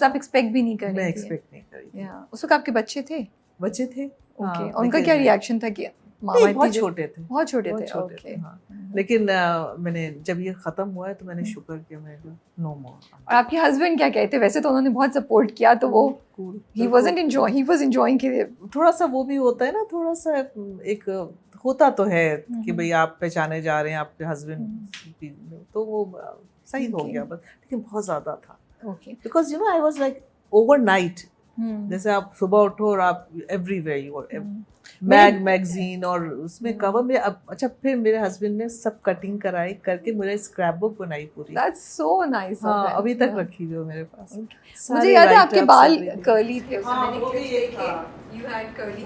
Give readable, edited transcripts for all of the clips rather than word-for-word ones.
آپ ایکسپیکٹ بھی نہیں کر میں رہی تھی. ایکسپیکٹ نہیں کری تھی. اس وقت آپ کے بچے تھے؟ بچے تھے. اوکے. ان کا کیا ریئیکشن تھا کہ نہیں بہت چھوٹے تھے. بہت چھوٹے تھے. ہاں لیکن میں نے جب یہ ختم ہوا ہے تو میں نے شکر کیا, میں نے نو مور. اور آپ کے ہسبینڈ کیا کہتے؟ ویسے تو انہوں نے بہت سپورٹ کیا, تو وہ ہی واز انجوائنگ کہ تھوڑا سا وہ بھی ہوتا ہے نا, تھوڑا سا ایک ہوتا تو ہے کہ بھئی آپ پہچانے جا رہے ہیں آپ کے ہسبینڈ, تو وہ صحیح ہو گیا بس. لیکن بہت زیادہ تھا because you know I was like overnight. جیسے آپ صبح اٹھو اور آپ everywhere you are magazine اور اس میں کور میں. اچھا پھر میرے ہسبینڈ نے سب کٹنگ کرائی کر کے میرے اسکریپ بک بنائی پوری. That's so nice. ہاں ابھی تک رکھی ہوئی میرے پاس. مجھے یاد ہے آپ کے بال کرلی تھے.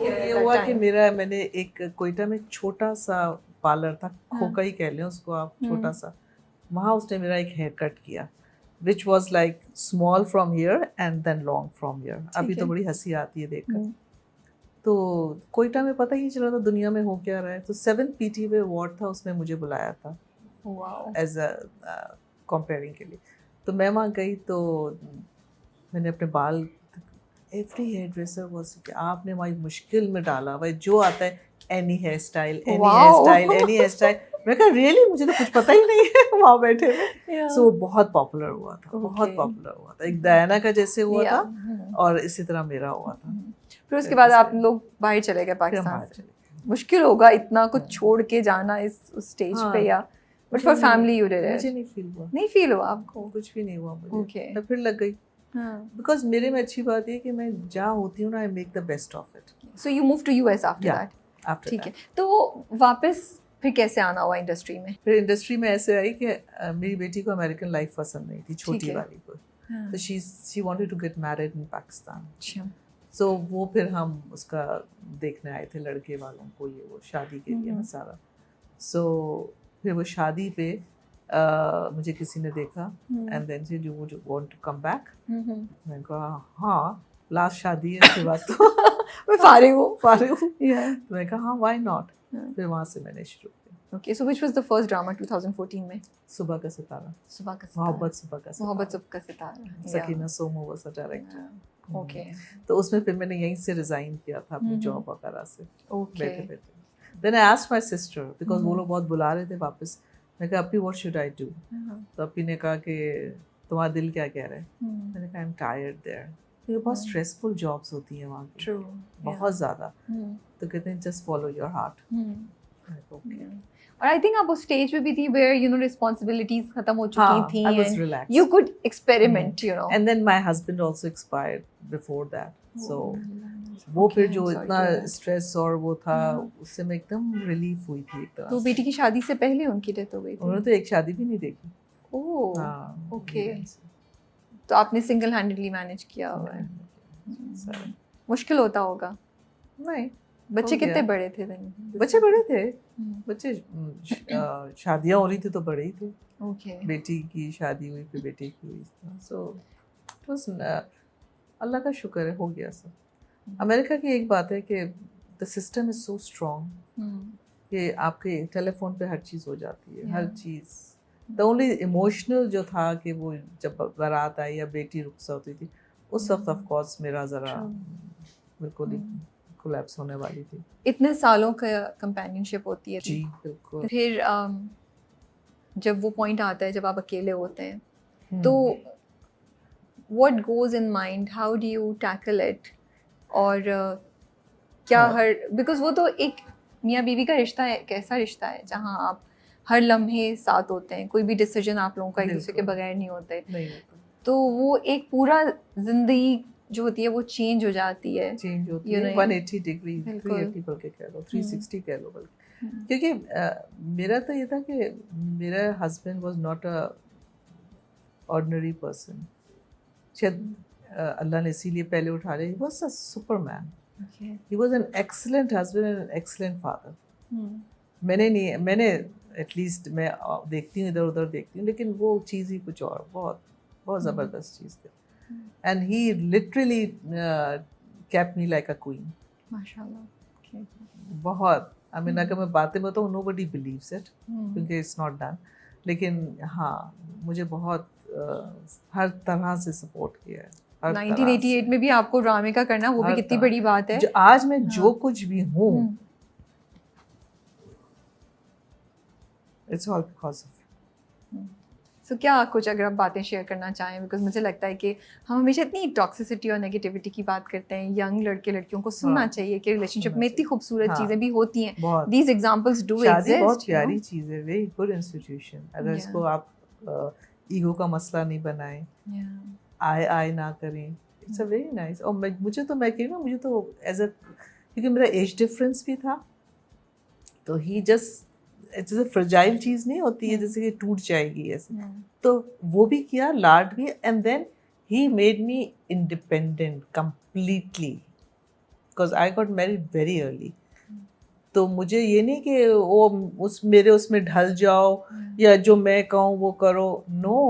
یہ ہوا کہ میں نے ایک کوئٹہ میں چھوٹا سا پارلر تھا, کھوکا ہی کہہ لیں اس کو آپ, چھوٹا سا, وہاں اس نے میرا ایک ہیئر کٹ کیا which was like small from here and then long from here. ابھی تو بڑی ہنسی آتی ہے دیکھ کر. تو کوئٹہ میں پتہ ہی نہیں چلا تھا دنیا میں ہو کیا رہا ہے. تو 7 PTV ایوارڈ تھا, اس میں مجھے بلایا تھا ایز اے کمپیئرنگ کے لیے. تو میں وہاں گئی تو میں نے اپنے بال, ایوری ہیئر ڈریسر واز کہ آپ نے وہاں مشکل میں ڈالا بھائی, جو آتا ہے any hairstyle, any hairstyle, any hairstyle. میں کہا ریئلی, مجھے تو کچھ پتہ ہی نہیں ہے وہاں بیٹھے ہوئے. سو بہت پاپولر ہوا تھا, بہت پاپولر ہوا تھا. ایک ڈیانا کا جیسے ہوا تھا اور اسی طرح میرا ہوا تھا. پھر اس کے بعد آپ لوگ باہر چلے گئے پاکستان سے. مشکل ہوگا اتنا کچھ چھوڑ کے جانا اس اسٹیج پہ, یا but for family you did. مجھے نہیں فیل ہوا. نہیں فیل ہوا آپ کو؟ کچھ بھی نہیں ہوا مجھے. میں پھر لگ گئی بیکاز میرے میں اچھی بات یہ کہ میں جہاں ہوتی ہوں نا, I make the best of it. So you move to US after that. ٹھیک ہے. تو واپس پھر کیسے آنا ہوا انڈسٹری میں؟ پھر انڈسٹری میں ایسے آئی کہ میری بیٹی کو امریکن لائف پسند نہیں تھی, چھوٹی والی کو. تو she wanted to get married in Pakistan. So وہ پھر ہم اس کا دیکھنے آئے تھے لڑکے والوں کو, یہ وہ شادی کے لیے نا سارا. سو پھر وہ شادی پہ مجھے کسی نے دیکھا اینڈ دین سے do you want to come back. میں نے کہا ہاں لاسٹ شادی ہے, اس کے بعد تو میں فارغ ہوں. تو میں کہا ہاں وائی ناٹ. پھر وہاں سے میں نے شروع کیا. Okay, so which was the first drama 2014 میں؟ صبح کا ستارہ. صبح کا ستارہ. محبت صبح کا ستارہ. محبت صبح کا ستارہ. Sakina Sumo was the director. Okay. تو اس میں پھر میں نے یہیں سے ریزائن کیا تھا اپنی جاب وغیرہ سے. اوکے. بیٹھے بیٹھے دین آئی آسکڈ مائی سسٹر بیکاز وہ لوگ بہت بلا رہے تھے واپس. میں کہا اپی واٹ شوڈ آئی ڈو. تو اپی نے کہا کہ تمہارا دل کیا کہہ رہا ہے. میں نے کہا آئی ایم ٹائرڈ دیئر. کیونکہ بہت اسٹریسفل جابس ہوتی ہیں وہاں کی, بہت زیادہ. تو کہتے ہیں جسٹ فالو یور ہارٹ. اور آئی تھنک آپ اس اسٹیج پہ بھی تھی ویئر یو نو رسپانسبلٹیز ختم ہو چکی تھیں, you could experiment, you know. And then my husband also expired before that. So وہ پھر جو اتنا اسٹریس اور وہ تھا اس سے میں ایک دم ریلیف ہوئی تھی ایک طرح. تو بیٹی کی شادی سے پہلے ان کی ڈیتھ ہو گئی تھی. انہوں نے تو ایک شادی بھی نہیں دیکھی. اوہ اوکے. تو آپ نے سنگل ہینڈڈلی مینیج کیا ہوا ہے. مشکل ہوتا ہوگا. نہیں, بچے کتنے بڑے تھے؟ بچے بڑے تھے, بچے شادیاں ہو رہی تھی تو بڑے ہی تھے. بیٹی کی شادی ہوئی پھر بیٹے کی ہوئی. سو بس اللہ کا شکر ہے ہو گیا سب. امریکہ کی ایک بات ہے کہ the system is so strong کہ آپ کے ٹیلی فون پہ ہر چیز ہو جاتی ہے, ہر چیز. دا اونلی ایموشنل جو تھا کہ وہ جب بارات آئی یا بیٹی رخصت ہوتی تھی اس وقت آف کورس میرا ذرا بالکل کولیپس ہونے والی تھی. اتنے سالوں کا کمپینین شپ ہوتی ہے. جی بالکل. پھر جب وہ پوائنٹ آتا ہے جب آپ اکیلے ہوتے ہیں تو what goes in mind, how do you tackle it, اور کیا بیکاز وہ تو ایک میاں بیوی کا رشتہ ہے, ایک ایسا رشتہ ہے جہاں آپ ہر لمحے ساتھ ہوتے ہیں, کوئی بھی ڈیسیجن آپ لوگوں کا ایک دوسرے کے بغیر نہیں ہوتے. تو وہ ایک پورا زندگی جو ہوتی ہے وہ چینج ہو جاتی ہے. چینج ہوتی ہے 180 ڈگری, 380 بلکہ کہہ لو, 360 کہہ لو بلکہ. کیونکہ میرا تو یہ تھا کہ میرا husband was not a ordinary person. شاید اللہ نے اسی لیے پہلے اٹھا لیا. He was a super man. He was an excellent husband and an excellent father. میں نے ایٹ لیسٹ میں دیکھتی ہوں ادھر ادھر دیکھتی ہوں, لیکن وہ چیز ہی کچھ اور بہت بہت زبردست چیز تھی. And he literally kept me like a queen. MashaAllah. بہت. I mean اگر میں باتیں بتاؤں nobody believes it کیونکہ it's not done. لیکن ہاں مجھے بہت ہر طرح سے سپورٹ کیا ہے. 1988 میں بھی آپ کو ڈرامے کا کرنا وہ بھی کتنی بڑی بات ہے. آج میں جو کچھ بھی ہوں اٹس آل بیکاز آف. سو کیا کچھ اگر آپ باتیں شیئر کرنا چاہیں, بیکاز مجھے لگتا ہے کہ ہم ہمیشہ اتنی ٹاکسیسٹی اور نیگیٹیوٹی کی بات کرتے ہیں. ینگ لڑکے لڑکیوں کو سننا چاہیے کہ ریلیشن شپ میں اتنی خوبصورت چیزیں بھی ہوتی ہیں. These examples do exist. شادی بہت پیاری چیز ہے, ویری گڈ انسٹیٹیوشن. اگر اس کو آپ ایگو کا مسئلہ نہیں بنائیں, آئے نہ کریں, اٹس اے ویری نائس. اور مجھے تو میں کہوں نا, مجھے تو ایز اے, کیونکہ میرا ایج ڈفرینس بھی تھا, تو ہی جسٹ جیسے فرجائل چیز نہیں ہوتی ہے جیسے کہ ٹوٹ جائے گی ایسے, تو وہ بھی کیا, لاڈ بھی, and then he made me independent completely because I got married very early. تو مجھے یہ نہیں کہ وہ میرے اس میں ڈھل جاؤ یا جو میں کہوں وہ کرو. نو,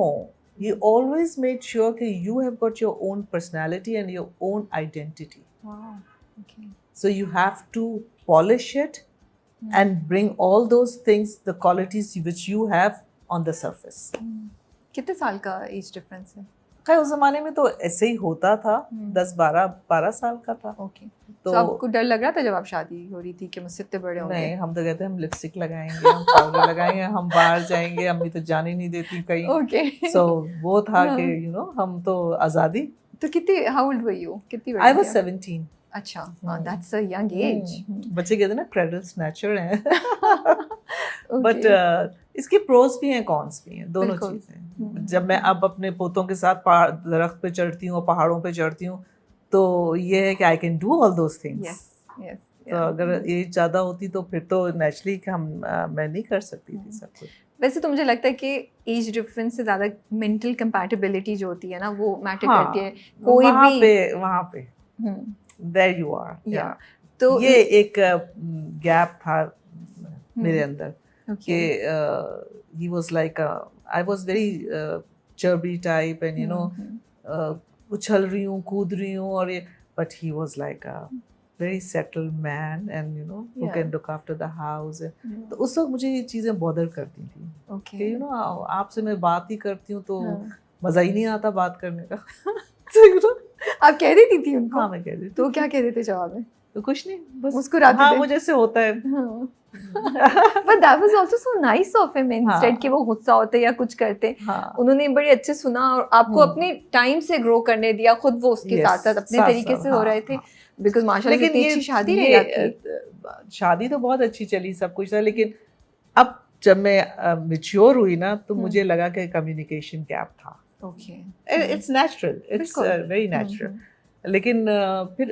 he always made sure کہ you have got your own personality and your own identity. Wow. Okay. So you have to polish it and bring all those things, the qualities which you have on the surface. کتنے سال کا age difference ہے؟ خیر اس زمانے میں تو ایسے ہی ہوتا تھا, 10-12 سال کا تھا. اوکے. تو آپ کو ڈر لگ رہا تھا جب آپ شادی ہو رہی تھی کہ مجھ سے اتنے بڑے ہوں گے؟ نہیں, ہم تو کہتے ہیں ہم لپسٹک لگائیں گے, ہم پاؤڈر لگائیں گے, ہم باہر جائیں گے, امی تو جانے نہیں دیتی کہیں. اوکے. سو وہ تھا کہ یو نو ہم تو آزادی. تو کتنی, ہاؤ اولڈ ور یو, کتنی بڑی؟ I was 17. اچھا, دیٹس اے ینگ ایج. بچے کہتے ہیں نا کریڈل سنیچر ہیں. بٹ اس کے پروز بھی ہیں, کونس بھی ہیں, دونوں چیزیں. جب میں اب اپنے پوتوں کے ساتھ درخت پہ چڑھتی ہوں اور پہاڑوں پہ چڑھتی ہوں تو یہ ہے کہ I can do all those things. تو اگر ایج زیادہ ہوتی تو پھر تو نیچرلی کہ میں نہیں کر سکتی تھی سب کچھ. ویسے تو مجھے لگتا ہے کہ ایج ڈفرینس سے زیادہ مینٹل کمپیٹیبلٹی جو ہوتی ہے نا وہ میٹر کرتی ہے. کوئی بھی وہاں پہ there you are. تو یہ ایک گیپ تھا میرے اندر کہ he was like I was very chubby type and you know اچھل رہی ہوں, کود رہی ہوں, اور یہ, but he was like a very settled man and you know who can look after the house. تو اس وقت مجھے یہ چیزیں بودر کرتی تھیں کہ you know آپ سے میں بات ہی کرتی ہوں تو مزہ ہی نہیں آتا بات کرنے کا. آپ کہہ دیتی تھی ان کو؟ ہاں میں کہہ دیتی. تو کیا کہہ دیتے جواب میں؟ تو کچھ نہیں, بس مسکراتے تھے. ہاں وہ جیسے ہوتا ہے. But that was also so nice of him. Instead کہ وہ غصہ ہوتے یا کچھ کرتے, انہوں نے بڑے اچھے سنا اور آپ کو اپنے ٹائم سے گرو کرنے دیا, خود وہ اس کے ساتھ ساتھ اپنے طریقے سے ہو رہے تھے. بیکاز ماشاء اللہ اتنی اچھی شادی رہی آپ کی. شادی تو بہت اچھی چلی, سب کچھ تھا, لیکن اب جب میں میچیور ہوئی نا تو مجھے لگا کہ کمیونیکیشن گیپ تھا. Okay. It's natural, it's very natural. لیکن پھر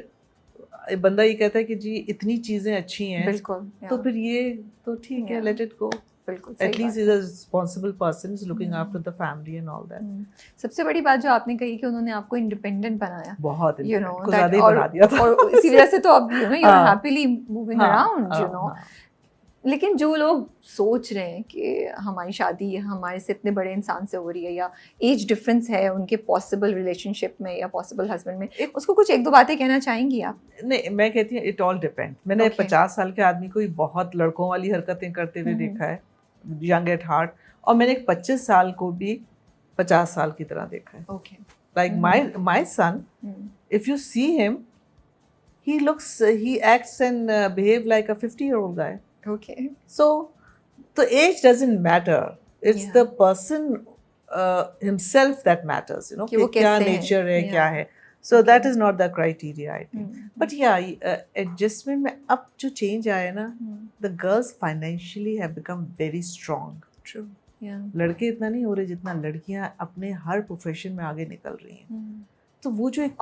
بندہ یہ کہتا ہے کہ جی اتنی چیزیں اچھی ہیں, بالکل, تو پھر یہ تو ٹھیک ہے, لیٹ اٹ گو. بالکل, at least is a responsible person is looking after the family and all that. سب سے بڑی بات جو آپ نے کہی کہ انہوں نے آپ کو انڈیپینڈنٹ بنایا, بہت یو نو, زیادہ ہی بنا دیا تھا, اور اسی وجہ سے تو اب you know you are happily moving around, you know. لیکن جو لوگ سوچ رہے ہیں کہ ہماری شادی ہمارے سے اتنے بڑے انسان سے ہو رہی ہے یا ایج ڈفرینس ہے ان کے پاسبل ریلیشن شپ میں یا پاسبل ہسبینڈ میں, اس کو کچھ ایک دو باتیں کہنا چاہیں گی آپ؟ نہیں, میں کہتی ہوں اٹ آل ڈیپینڈ. میں نے 50 سال کے آدمی کو بہت لڑکوں والی حرکتیں کرتے ہوئے دیکھا ہے, ینگ ایٹ ہارٹ, اور میں نے 25 سال کو بھی 50 سال کی طرح دیکھا ہے. Like my son, if you see him, he acts and behave like a 50-year-old guy. Okay. So the age doesn't matter. It's the person himself that matters, you know, کہ کیا nature ہے, کیا ہے. So that is not the criteria, I think. But adjustment میں اب جو change آیا نا, the girls financially have become very strong. True. لڑکے اتنا نہیں ہو رہے جتنا لڑکیاں اپنے ہر profession میں آگے نکل رہی ہیں. تو وہ جو ایک